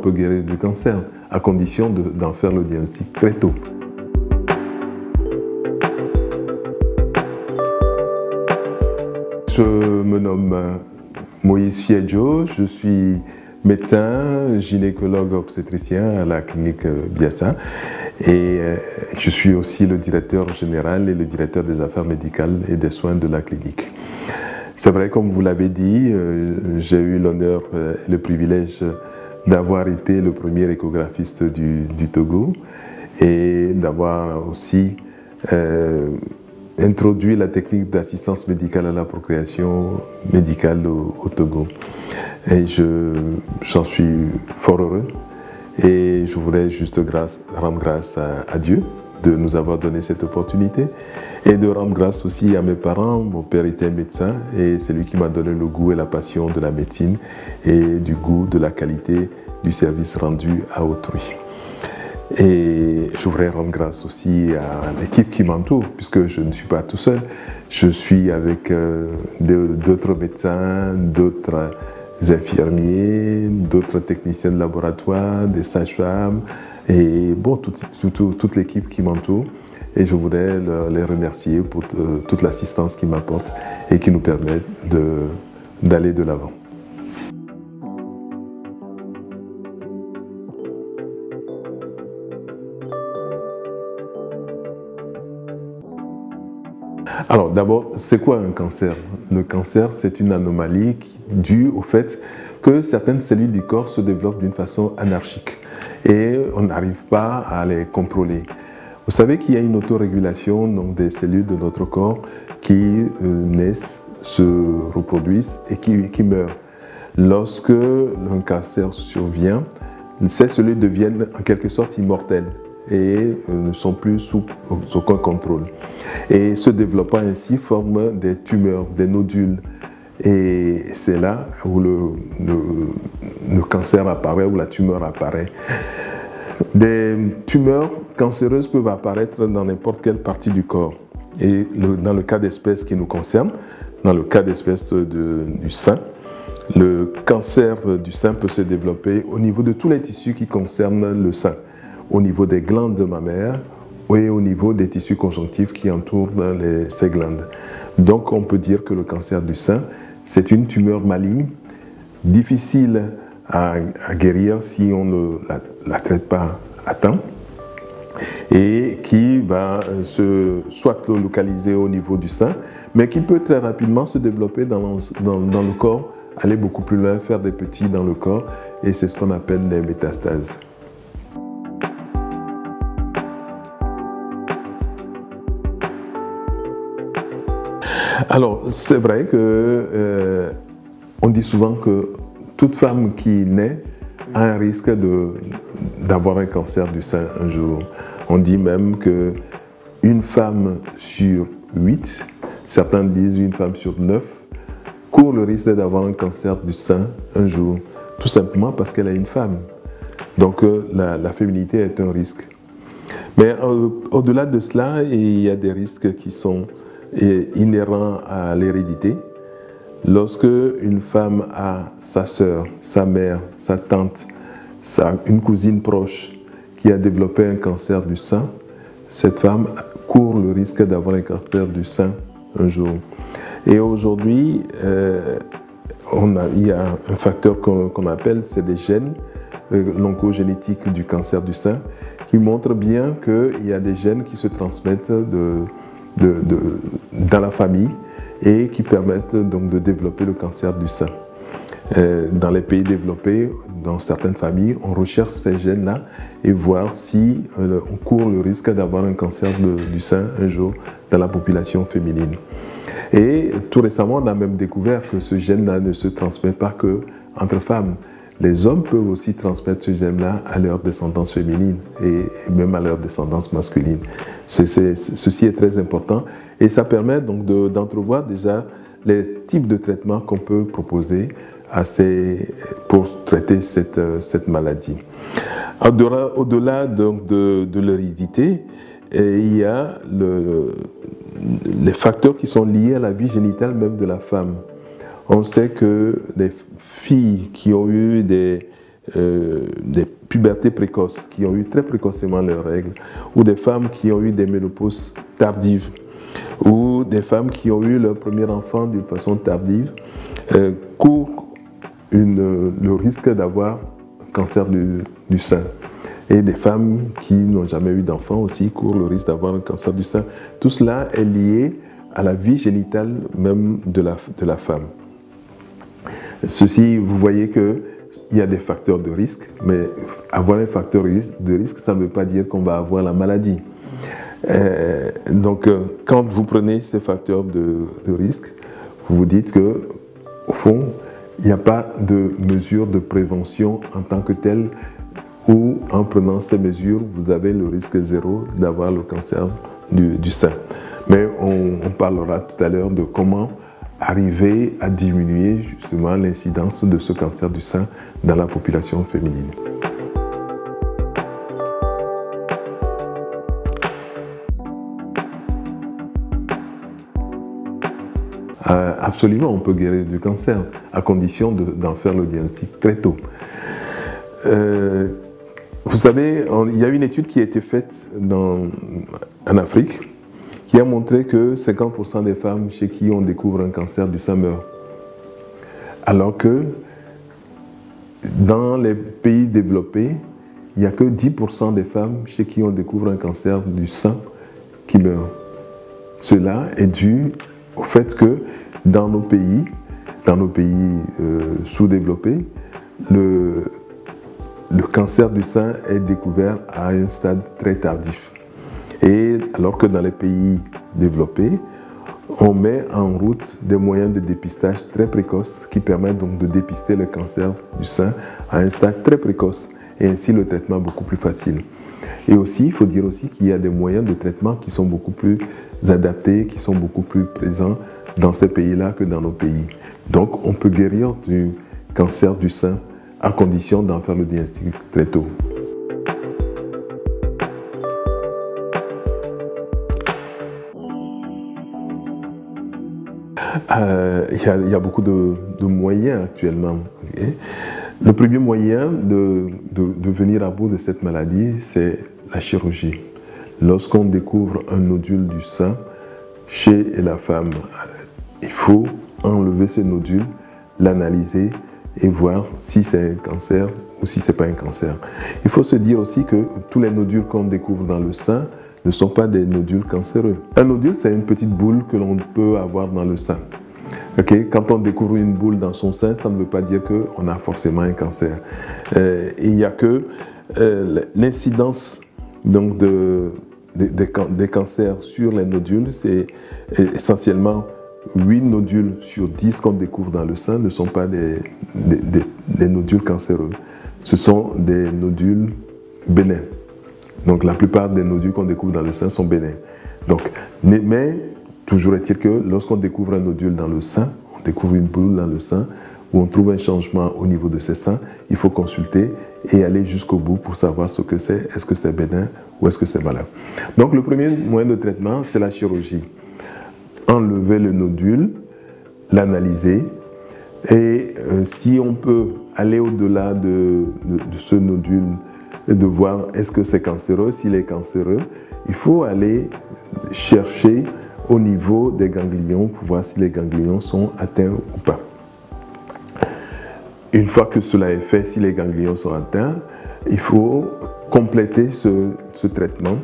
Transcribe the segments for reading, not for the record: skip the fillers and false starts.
peut guérir du cancer, à condition d'en faire le diagnostic très tôt. Je me nomme Moïse Fiedjo, je suis médecin, gynécologue obstétricien à la clinique Biassa et je suis aussi le directeur général et le directeur des affaires médicales et des soins de la clinique. C'est vrai, comme vous l'avez dit, j'ai eu l'honneur et le privilège d'avoir été le premier échographiste du Togo et d'avoir aussi introduit la technique d'assistance médicale à la procréation médicale au Togo. Et j'en suis fort heureux et je voudrais juste rendre grâce à Dieu de nous avoir donné cette opportunité et de rendre grâce aussi à mes parents. Mon père était médecin et c'est lui qui m'a donné le goût et la passion de la médecine et du goût de la qualité du service rendu à autrui. Et je voudrais rendre grâce aussi à l'équipe qui m'entoure, puisque je ne suis pas tout seul. Je suis avec d'autres médecins, d'autres infirmiers, d'autres techniciens de laboratoire, des sages-femmes, et bon, toute l'équipe qui m'entoure. Et je voudrais les remercier pour toute l'assistance qu'ils m'apportent et qui nous permet d'aller de l'avant. Alors d'abord, c'est quoi un cancer? Le cancer, c'est une anomalie due au fait que certaines cellules du corps se développent d'une façon anarchique et on n'arrive pas à les contrôler. Vous savez qu'il y a une autorégulation donc, des cellules de notre corps qui naissent, se reproduisent et qui meurent. Lorsque un cancer survient, ces cellules deviennent en quelque sorte immortelles et ne sont plus sous aucun contrôle. Et se développant ainsi forment des tumeurs, des nodules. Et c'est là où le cancer apparaît, où la tumeur apparaît. Des tumeurs cancéreuses peuvent apparaître dans n'importe quelle partie du corps. Et dans le cas d'espèce qui nous concerne, dans le cas d'espèce du sein, le cancer du sein peut se développer au niveau de tous les tissus qui concernent le sein, au niveau des glandes mammaires et au niveau des tissus conjonctifs qui entourent ces glandes. Donc on peut dire que le cancer du sein, c'est une tumeur maligne, difficile à guérir si on ne la traite pas à temps et qui va soit localiser au niveau du sein, mais qui peut très rapidement se développer dans le corps, aller beaucoup plus loin, faire des petits dans le corps et c'est ce qu'on appelle les métastases. Alors, c'est vrai que on dit souvent que toute femme qui naît a un risque d'avoir un cancer du sein un jour. On dit même qu'une femme sur 8, certains disent une femme sur 9, court le risque d'avoir un cancer du sein un jour, tout simplement parce qu'elle est une femme. Donc la féminité est un risque. Mais au-delà de cela, il y a des risques qui sont inhérents à l'hérédité. Lorsque une femme a sa sœur, sa mère, sa tante, une cousine proche qui a développé un cancer du sein, cette femme court le risque d'avoir un cancer du sein un jour. Et aujourd'hui, il y a un facteur qu'on appelle, c'est des gènes, l'oncogénétique du cancer du sein, qui montre bien qu'il y a des gènes qui se transmettent dans la famille et qui permettent donc de développer le cancer du sein. Dans les pays développés, dans certaines familles, on recherche ces gènes-là et voir si on court le risque d'avoir un cancer du sein un jour dans la population féminine. Et tout récemment, on a même découvert que ce gène-là ne se transmet pas qu'entre femmes. Les hommes peuvent aussi transmettre ce gène-là à leur descendance féminine et même à leur descendance masculine. Ceci est très important et ça permet donc d'entrevoir déjà les types de traitements qu'on peut proposer pour traiter cette maladie. Au-delà donc de l'hérédité, il y a les facteurs qui sont liés à la vie génitale même de la femme. On sait que les filles qui ont eu des des pubertés précoces, qui ont eu très précocement leurs règles, ou des femmes qui ont eu des ménopauses tardives, ou des femmes qui ont eu leur premier enfant d'une façon tardive, courent le risque d'avoir un cancer du sein. Et des femmes qui n'ont jamais eu d'enfant aussi courent le risque d'avoir un cancer du sein. Tout cela est lié à la vie génitale même de la femme. Ceci, vous voyez qu'il y a des facteurs de risque, mais avoir un facteur de risque, ça ne veut pas dire qu'on va avoir la maladie. Donc, quand vous prenez ces facteurs de risque, vous vous dites que, au fond, il n'y a pas de mesure de prévention en tant que telle, où en prenant ces mesures, vous avez le risque zéro d'avoir le cancer du sein. Mais on parlera tout à l'heure de comment arriver à diminuer justement l'incidence de ce cancer du sein dans la population féminine. Absolument, on peut guérir du cancer, à condition d'en faire le diagnostic très tôt. Vous savez, il y a une étude qui a été faite en Afrique qui a montré que 50% des femmes chez qui on découvre un cancer du sein meurent. Alors que dans les pays développés, il n'y a que 10% des femmes chez qui on découvre un cancer du sein qui meurent. Cela est dû au fait que dans nos pays sous-développés, le cancer du sein est découvert à un stade très tardif. Et alors que dans les pays développés, on met en route des moyens de dépistage très précoces qui permettent donc de dépister le cancer du sein à un stade très précoce et ainsi le traitement beaucoup plus facile. Et aussi, il faut dire aussi qu'il y a des moyens de traitement qui sont beaucoup plus adaptés, qui sont beaucoup plus présents dans ces pays-là que dans nos pays. Donc, on peut guérir du cancer du sein à condition d'en faire le diagnostic très tôt. Il y a beaucoup de moyens actuellement. Okay? Le premier moyen de venir à bout de cette maladie, c'est la chirurgie. Lorsqu'on découvre un nodule du sein chez la femme, il faut enlever ce nodule, l'analyser et voir si c'est un cancer ou si ce n'est pas un cancer. Il faut se dire aussi que tous les nodules qu'on découvre dans le sein ne sont pas des nodules cancéreux. Un nodule, c'est une petite boule que l'on peut avoir dans le sein. Okay? Quand on découvre une boule dans son sein, ça ne veut pas dire qu'on a forcément un cancer. Il n'y a que l'incidence donc des cancers sur les nodules, c'est essentiellement 8 nodules sur 10 qu'on découvre dans le sein ne sont pas des nodules cancéreux. Ce sont des nodules bénins. Donc la plupart des nodules qu'on découvre dans le sein sont bénins. Donc, mais toujours est-il que lorsqu'on découvre un nodule dans le sein, on découvre une boule dans le sein, où on trouve un changement au niveau de ces seins, il faut consulter et aller jusqu'au bout pour savoir ce que c'est, est-ce que c'est bénin ou est-ce que c'est malin. Donc le premier moyen de traitement, c'est la chirurgie. Enlever le nodule, l'analyser, et si on peut aller au-delà de ce nodule et de voir est-ce que c'est cancéreux, s'il est cancéreux, il faut aller chercher au niveau des ganglions pour voir si les ganglions sont atteints ou pas. Une fois que cela est fait, si les ganglions sont atteints, il faut compléter ce traitement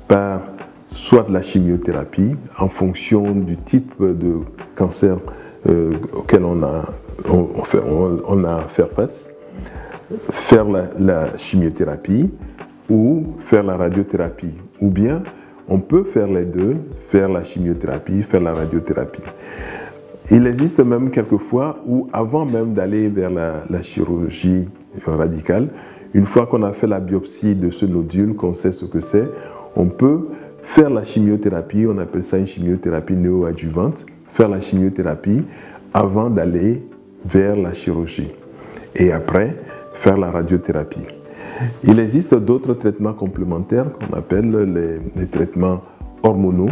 par soit de la chimiothérapie en fonction du type de cancer auquel on a à faire face, faire la chimiothérapie ou faire la radiothérapie. Ou bien, on peut faire les deux, faire la chimiothérapie, faire la radiothérapie. Il existe même quelquefois où, avant même d'aller vers la chirurgie radicale, une fois qu'on a fait la biopsie de ce nodule, qu'on sait ce que c'est, on peut faire la chimiothérapie, on appelle ça une chimiothérapie néoadjuvante, faire la chimiothérapie avant d'aller vers la chirurgie. Et après, faire la radiothérapie. Il existe d'autres traitements complémentaires qu'on appelle les traitements hormonaux,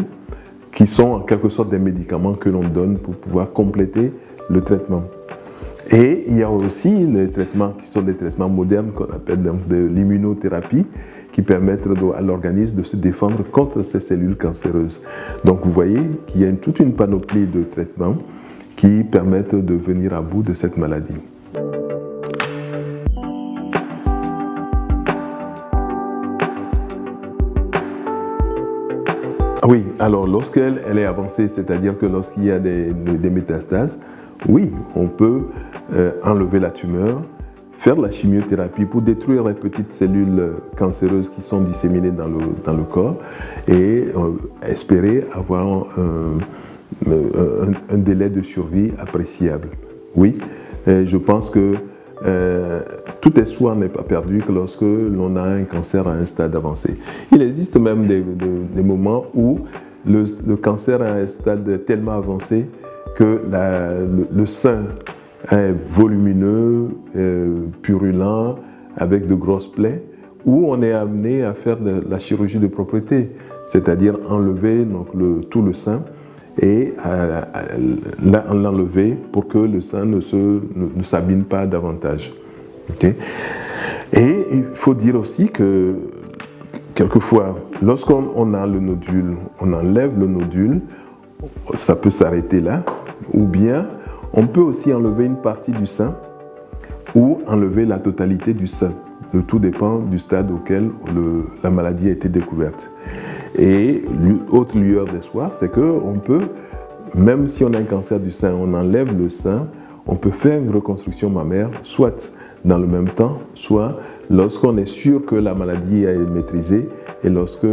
qui sont en quelque sorte des médicaments que l'on donne pour pouvoir compléter le traitement. Et il y a aussi les traitements qui sont des traitements modernes qu'on appelle donc de l'immunothérapie, qui permettent à l'organisme de se défendre contre ces cellules cancéreuses. Donc vous voyez qu'il y a toute une panoplie de traitements qui permettent de venir à bout de cette maladie. Oui, alors lorsqu'elle est avancée, c'est-à-dire que lorsqu'il y a des métastases, oui, on peut enlever la tumeur, faire la chimiothérapie pour détruire les petites cellules cancéreuses qui sont disséminées dans le corps et espérer avoir un délai de survie appréciable. Oui, et je pense que tout espoir n'est pas perdu que lorsque l'on a un cancer à un stade avancé. Il existe même des moments où le cancer est à un stade tellement avancé que le sein est volumineux, purulent, avec de grosses plaies, où on est amené à faire de la chirurgie de propreté, c'est-à-dire enlever donc, tout le sein et l'enlever pour que le sein ne s'abîme pas davantage. Okay? Et il faut dire aussi que quelquefois, lorsqu'on a le nodule, on enlève le nodule, ça peut s'arrêter là, ou bien on peut aussi enlever une partie du sein ou enlever la totalité du sein. Le tout dépend du stade auquel la maladie a été découverte. Et autre lueur d'espoir, c'est qu'on peut, même si on a un cancer du sein, on enlève le sein, on peut faire une reconstruction mammaire, soit dans le même temps, soit lorsqu'on est sûr que la maladie est maîtrisée et lorsque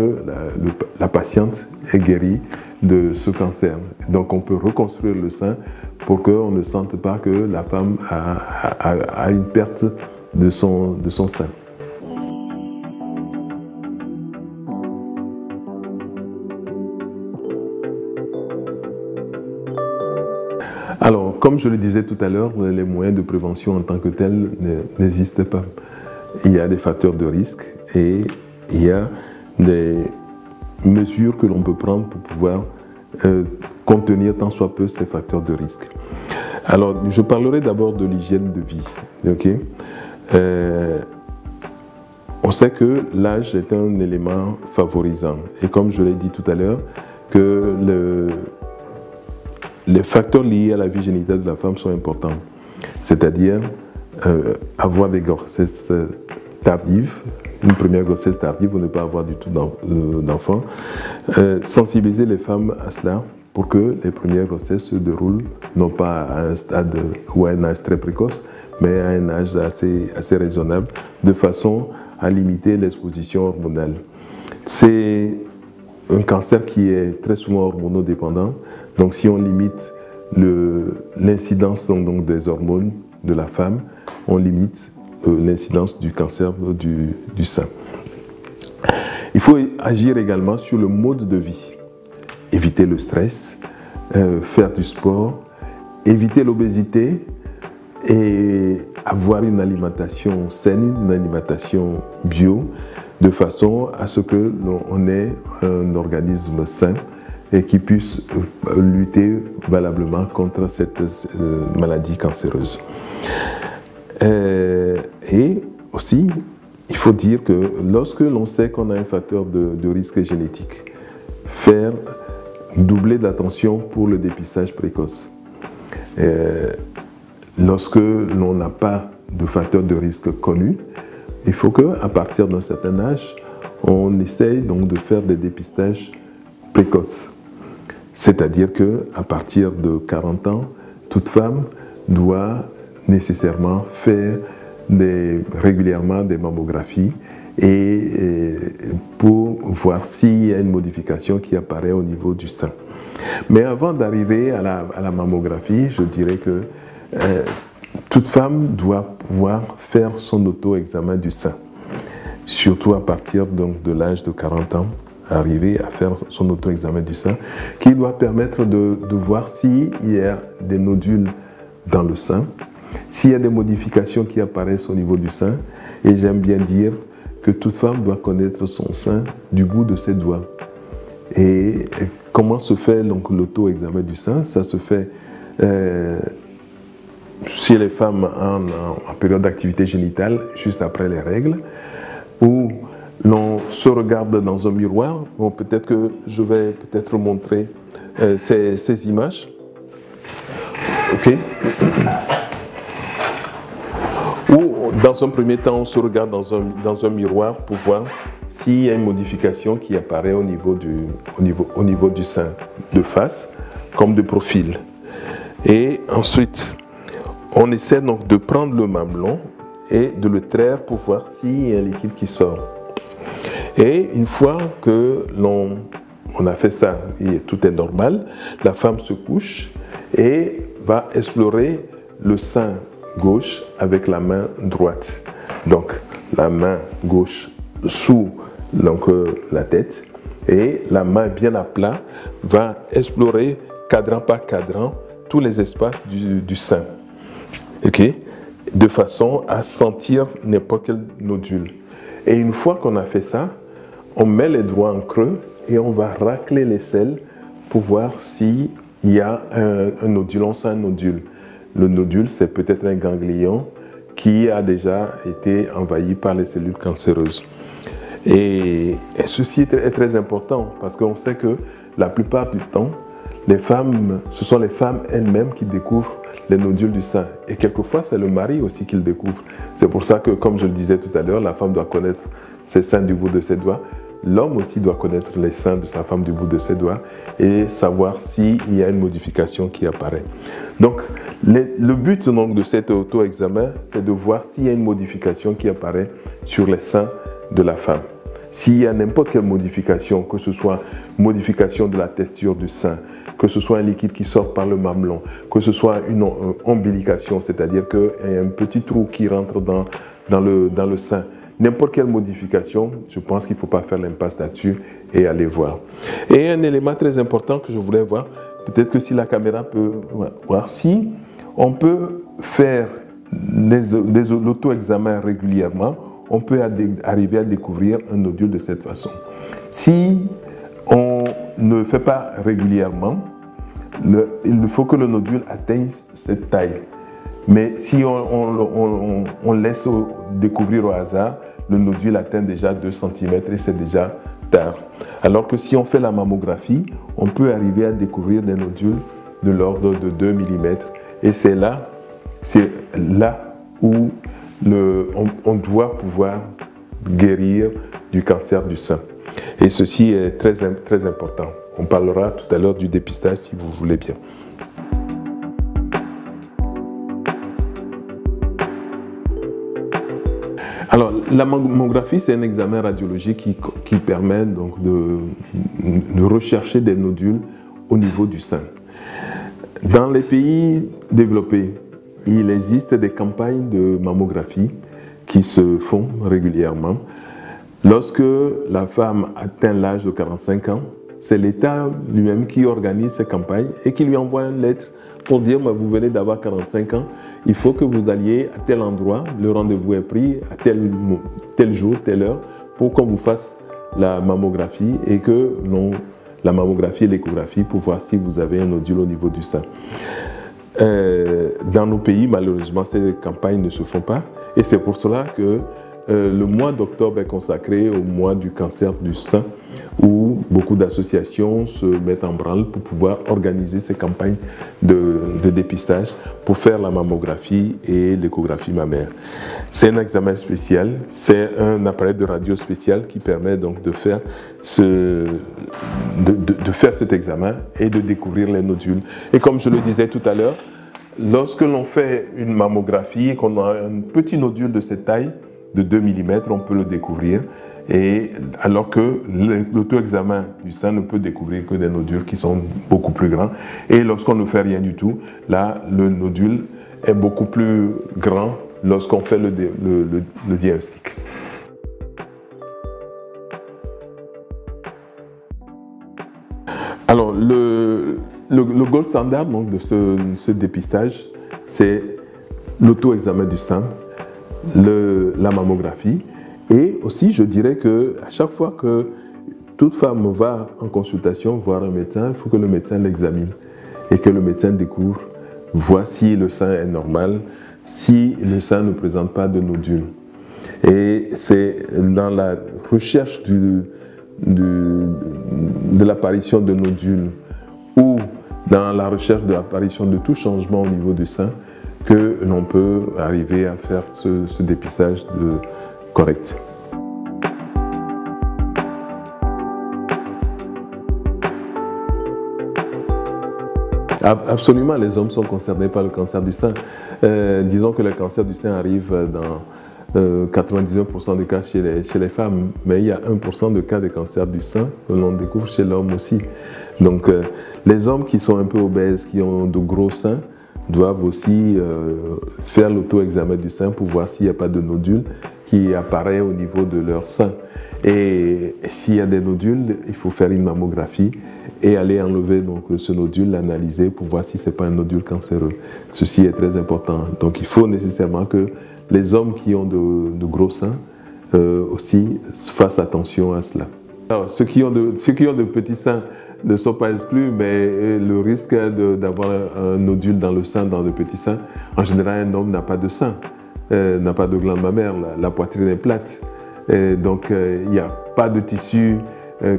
la patiente est guérie de ce cancer. Donc on peut reconstruire le sein pour qu'on ne sente pas que la femme a une perte de son sein. Alors, comme je le disais tout à l'heure, les moyens de prévention en tant que tels n'existent pas. Il y a des facteurs de risque et il y a des mesures que l'on peut prendre pour pouvoir contenir tant soit peu ces facteurs de risque. Alors, je parlerai d'abord de l'hygiène de vie. Okay? On sait que l'âge est un élément favorisant. Et comme je l'ai dit tout à l'heure, que les facteurs liés à la vie génitale de la femme sont importants. C'est-à-dire avoir des grossesses tardives, une première grossesse tardive ou ne pas avoir du tout d'enfant. Sensibiliser les femmes à cela pour que les premières grossesses se déroulent non pas à un stade ou à un âge très précoce, mais à un âge assez raisonnable, de façon à limiter l'exposition hormonale. C'est un cancer qui est très souvent hormonodépendant, donc si on limite l'incidence donc des hormones de la femme, on limite l'incidence du cancer du sein. Il faut agir également sur le mode de vie. Éviter le stress, faire du sport, éviter l'obésité et avoir une alimentation saine, une alimentation bio, de façon à ce que l'on ait un organisme sain et qui puisse lutter valablement contre cette maladie cancéreuse. Et aussi, il faut dire que lorsque l'on sait qu'on a un facteur de risque génétique, faire doubler d'attention pour le dépistage précoce. Lorsque l'on n'a pas de facteur de risque connu, il faut qu'à partir d'un certain âge, on essaye donc de faire des dépistages précoces. C'est-à-dire qu'à partir de 40 ans, toute femme doit nécessairement faire régulièrement des mammographies et pour voir s'il y a une modification qui apparaît au niveau du sein. Mais avant d'arriver à la mammographie, je dirais que toute femme doit pouvoir faire son auto-examen du sein, surtout à partir donc, de l'âge de 40 ans, arriver à faire son auto-examen du sein, qui doit permettre de voir s'il y a des nodules dans le sein, s'il y a des modifications qui apparaissent au niveau du sein, et j'aime bien dire que toute femme doit connaître son sein du bout de ses doigts. Et comment se fait donc l'auto-examen du sein? Ça se fait chez les femmes en période d'activité génitale, juste après les règles, où l'on se regarde dans un miroir. Bon, peut-être que je vais peut-être montrer ces images. Ok. Ou dans un premier temps, on se regarde dans un miroir pour voir s'il y a une modification qui apparaît au niveau du sein de face, comme de profil. Et ensuite, on essaie donc de prendre le mamelon et de le traire pour voir s'il y a un liquide qui sort. Et une fois que on a fait ça et tout est normal, la femme se couche et va explorer le sein gauche avec la main droite. Donc la main gauche sous la tête et la main bien à plat va explorer cadran par cadran tous les espaces du sein. Okay? De façon à sentir n'importe quel nodule. Et une fois qu'on a fait ça, on met les doigts en creux et on va racler les selles pour voir s'il y a un nodule. On sent un nodule. Le nodule, c'est peut-être un ganglion qui a déjà été envahi par les cellules cancéreuses. Et ceci est très important parce qu'on sait que la plupart du temps, ce sont les femmes elles-mêmes qui découvrent les nodules du sein. Et quelquefois, c'est le mari aussi qui le découvre. C'est pour ça que, comme je le disais tout à l'heure, la femme doit connaître ses seins du bout de ses doigts. L'homme aussi doit connaître les seins de sa femme du bout de ses doigts et savoir s'il y a une modification qui apparaît. Donc, le but donc, de cet auto-examen, c'est de voir s'il y a une modification qui apparaît sur les seins de la femme. S'il y a n'importe quelle modification, que ce soit modification de la texture du sein, que ce soit un liquide qui sort par le mamelon, que ce soit une ombilication, c'est-à-dire qu'il y a un petit trou qui rentre dans le sein, n'importe quelle modification, je pense qu'il ne faut pas faire l'impasse là-dessus et aller voir. Et un élément très important que je voulais voir, peut-être que si la caméra peut voir, si on peut faire l'auto-examen régulièrement, on peut arriver à découvrir un nodule de cette façon. Si on ne le fait pas régulièrement, il faut que le nodule atteigne cette taille. Mais si on laisse découvrir au hasard, le nodule atteint déjà 2 cm et c'est déjà tard. Alors que si on fait la mammographie, on peut arriver à découvrir des nodules de l'ordre de 2 mm. Et c'est là où on doit pouvoir guérir du cancer du sein. Et ceci est très, très important. On parlera tout à l'heure du dépistage si vous voulez bien. Alors, la mammographie, c'est un examen radiologique qui permet donc de rechercher des nodules au niveau du sein. Dans les pays développés, il existe des campagnes de mammographie qui se font régulièrement. Lorsque la femme atteint l'âge de 45 ans, c'est l'État lui-même qui organise ces campagnes et qui lui envoie une lettre pour dire vous venez d'avoir 45 ans, il faut que vous alliez à tel endroit, le rendez-vous est pris à tel jour, telle heure, pour qu'on vous fasse la mammographie et que la mammographie et l'échographie pour voir si vous avez un nodule au niveau du sein. Dans nos pays, malheureusement, ces campagnes ne se font pas et c'est pour cela que le mois d'octobre est consacré au mois du cancer du sein où beaucoup d'associations se mettent en branle pour pouvoir organiser ces campagnes de dépistage pour faire la mammographie et l'échographie mammaire. C'est un examen spécial, c'est un appareil de radio spécial qui permet donc de faire cet examen et de découvrir les nodules. Et comme je le disais tout à l'heure, lorsque l'on fait une mammographie et qu'on a un petit nodule de cette taille, de 2 mm, on peut le découvrir, et alors que l'auto-examen du sein ne peut découvrir que des nodules qui sont beaucoup plus grands. Et lorsqu'on ne fait rien du tout, là, le nodule est beaucoup plus grand lorsqu'on fait le diagnostic. Alors, le gold standard donc, de ce dépistage, c'est l'auto-examen du sein, la mammographie, et aussi je dirais qu'à chaque fois que toute femme va en consultation voir un médecin, il faut que le médecin l'examine et que le médecin découvre voir si le sein est normal, si le sein ne présente pas de nodules. Et c'est dans la recherche de l'apparition de nodules ou dans la recherche de l'apparition de tout changement au niveau du sein que l'on peut arriver à faire ce dépistage correct. Absolument, les hommes sont concernés par le cancer du sein. Disons que le cancer du sein arrive dans 99% des cas chez les femmes, mais il y a 1% de cas de cancer du sein que l'on découvre chez l'homme aussi. Donc les hommes qui sont un peu obèses, qui ont de gros seins, doivent aussi faire l'auto-examen du sein pour voir s'il n'y a pas de nodule qui apparaît au niveau de leur sein. Et s'il y a des nodules, il faut faire une mammographie et aller enlever donc, ce nodule, l'analyser pour voir si ce n'est pas un nodule cancéreux. Ceci est très important. Donc il faut nécessairement que les hommes qui ont de gros seins aussi fassent attention à cela. Alors, ceux qui ont de petits seins ne sont pas exclus, mais le risque d'avoir un nodule dans le sein, dans le petit sein, en général, un homme n'a pas de sein, n'a pas de glande mammaire, la poitrine est plate. Donc, il n'y a pas de tissu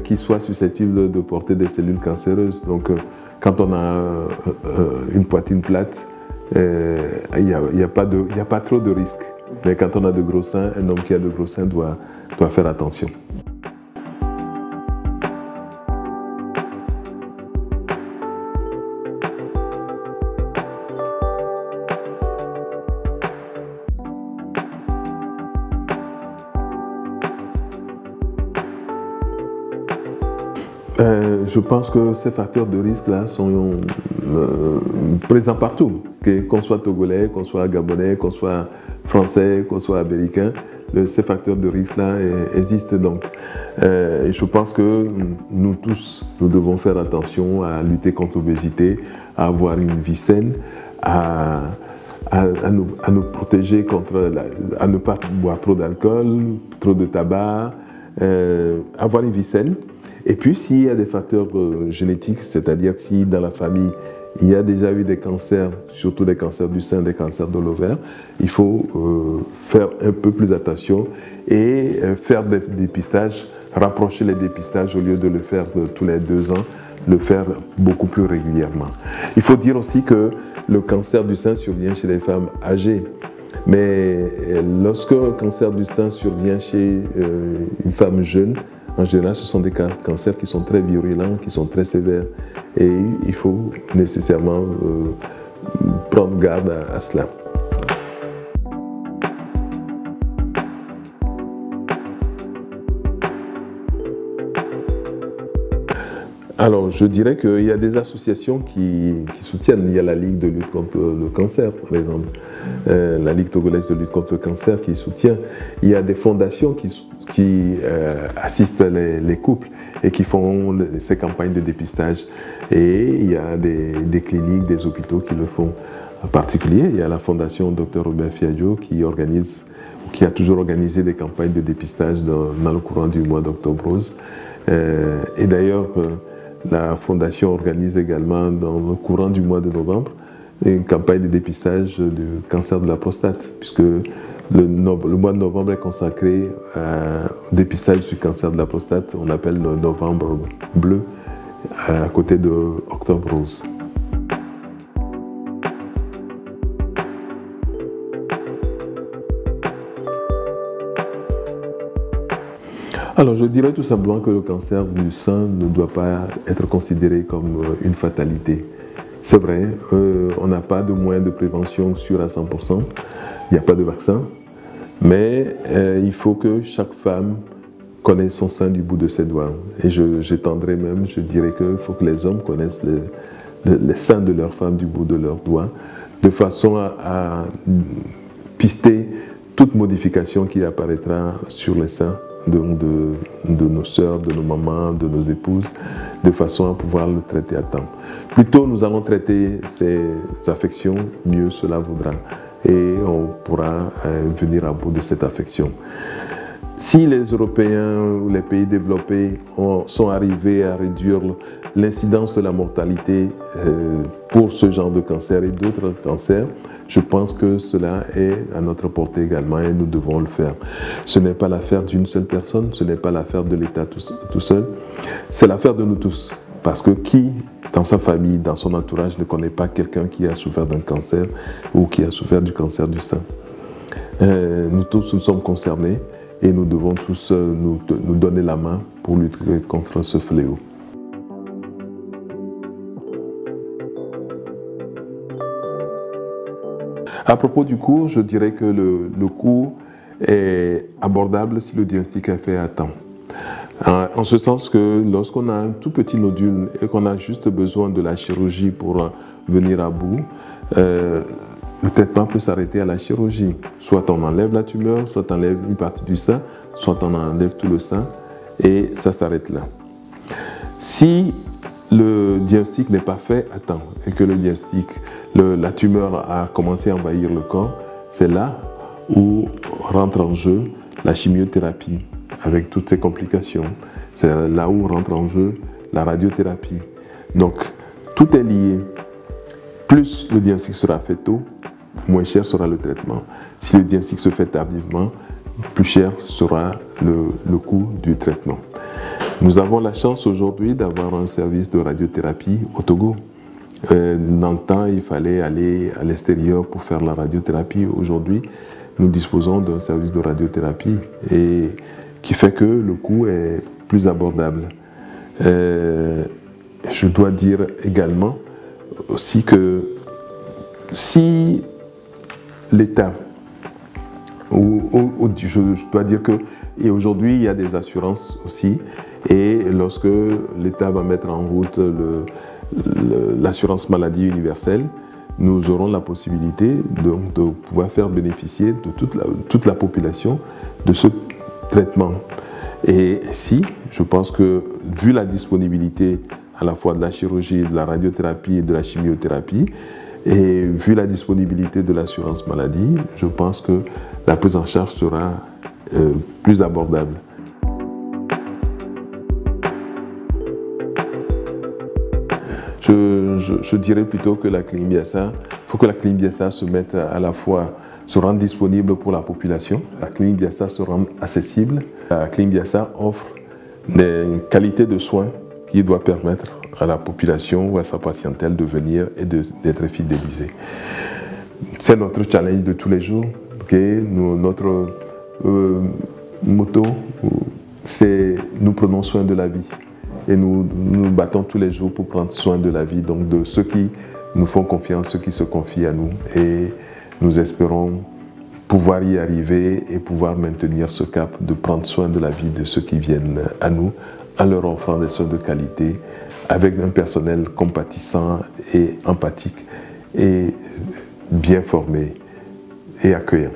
qui soit susceptible de porter des cellules cancéreuses. Donc, quand on a une poitrine plate, il n'y a pas trop de risques. Mais quand on a de gros seins, un homme qui a de gros seins doit faire attention. Je pense que ces facteurs de risque-là sont présents partout. Qu'on soit togolais, qu'on soit gabonais, qu'on soit français, qu'on soit américain, ces facteurs de risque-là existent donc. Je pense que nous tous, nous devons faire attention à lutter contre l'obésité, à avoir une vie saine, à nous protéger à ne pas boire trop d'alcool, trop de tabac, avoir une vie saine. Et puis, s'il y a des facteurs génétiques, c'est-à-dire que si dans la famille, il y a déjà eu des cancers, surtout des cancers du sein, des cancers de l'ovaire, il faut faire un peu plus attention et faire des dépistages, rapprocher les dépistages au lieu de le faire tous les 2 ans, le faire beaucoup plus régulièrement. Il faut dire aussi que le cancer du sein survient chez les femmes âgées. Mais lorsque un cancer du sein survient chez une femme jeune, en général, ce sont des cancers qui sont très virulents, qui sont très sévères. Et il faut nécessairement prendre garde à cela. Alors, je dirais qu'il y a des associations qui soutiennent. Il y a la Ligue de lutte contre le cancer, par exemple. La Ligue togolaise de lutte contre le cancer qui soutient. Il y a des fondations qui assistent les couples et qui font ces campagnes de dépistage. Et il y a des cliniques, des hôpitaux qui le font. En particulier, il y a la fondation Dr Robert Fiadio qui a toujours organisé des campagnes de dépistage dans le courant du mois d'octobre rose. Et d'ailleurs, la fondation organise également dans le courant du mois de novembre une campagne de dépistage du cancer de la prostate, puisque le mois de novembre est consacré au dépistage du cancer de la prostate. On appelle le novembre bleu, à côté de octobre rose. Alors, je dirais tout simplement que le cancer du sein ne doit pas être considéré comme une fatalité. C'est vrai, on n'a pas de moyens de prévention sûrs à 100%, il n'y a pas de vaccin, mais il faut que chaque femme connaisse son sein du bout de ses doigts. Et j'étendrai même, je dirais qu'il faut que les hommes connaissent les seins de leurs femmes du bout de leurs doigts, de façon à pister toute modification qui apparaîtra sur les seins de nos sœurs, de nos mamans, de nos épouses, de façon à pouvoir le traiter à temps. Plus tôt nous allons traiter ces affections, mieux cela vaudra. Et on pourra venir à bout de cette affection. Si les Européens ou les pays développés sont arrivés à réduire l'incidence de la mortalité pour ce genre de cancer et d'autres cancers, je pense que cela est à notre portée également et nous devons le faire. Ce n'est pas l'affaire d'une seule personne, ce n'est pas l'affaire de l'État tout seul, c'est l'affaire de nous tous. Parce que qui, dans sa famille, dans son entourage, ne connaît pas quelqu'un qui a souffert d'un cancer ou qui a souffert du cancer du sein? Nous tous nous sommes concernés et nous devons tous nous donner la main pour lutter contre ce fléau. À propos du coût, je dirais que le coût est abordable si le diagnostic est fait à temps. En ce sens que lorsqu'on a un tout petit nodule et qu'on a juste besoin de la chirurgie pour venir à bout, le traitement peut s'arrêter à la chirurgie. Soit on enlève la tumeur, soit on enlève une partie du sein, soit on enlève tout le sein et ça s'arrête là. Si le diagnostic n'est pas fait à temps et que la tumeur a commencé à envahir le corps, c'est là où rentre en jeu la chimiothérapie avec toutes ses complications. C'est là où rentre en jeu la radiothérapie. Donc, tout est lié. Plus le diagnostic sera fait tôt, moins cher sera le traitement. Si le diagnostic se fait tardivement, plus cher sera le coût du traitement. Nous avons la chance aujourd'hui d'avoir un service de radiothérapie au Togo. Dans le temps, il fallait aller à l'extérieur pour faire la radiothérapie. Aujourd'hui, nous disposons d'un service de radiothérapie et qui fait que le coût est plus abordable. Je dois dire également aussi que si l'État, je dois dire que, et aujourd'hui il y a des assurances aussi, et lorsque l'État va mettre en route l'assurance maladie universelle, nous aurons la possibilité donc de pouvoir faire bénéficier de toute la population de ce traitement. Et si, je pense que vu la disponibilité à la fois de la chirurgie, de la radiothérapie et de la chimiothérapie, et vu la disponibilité de l'assurance maladie, je pense que la prise en charge sera plus abordable. Je dirais plutôt que la clinique Biassa, il faut que la clinique Biassa se mette à la fois, se rende disponible pour la population, la clinique Biassa se rende accessible. La clinique Biassa offre des qualités de soins qui doivent permettre à la population ou à sa patientèle de venir et d'être fidélisée. C'est notre challenge de tous les jours. Okay? Notre motto, c'est « Nous prenons soin de la vie ». Et nous nous battons tous les jours pour prendre soin de la vie, donc de ceux qui nous font confiance, ceux qui se confient à nous. Et nous espérons pouvoir y arriver et pouvoir maintenir ce cap de prendre soin de la vie de ceux qui viennent à nous en leur offrant des soins de qualité avec un personnel compatissant et empathique et bien formé et accueillant.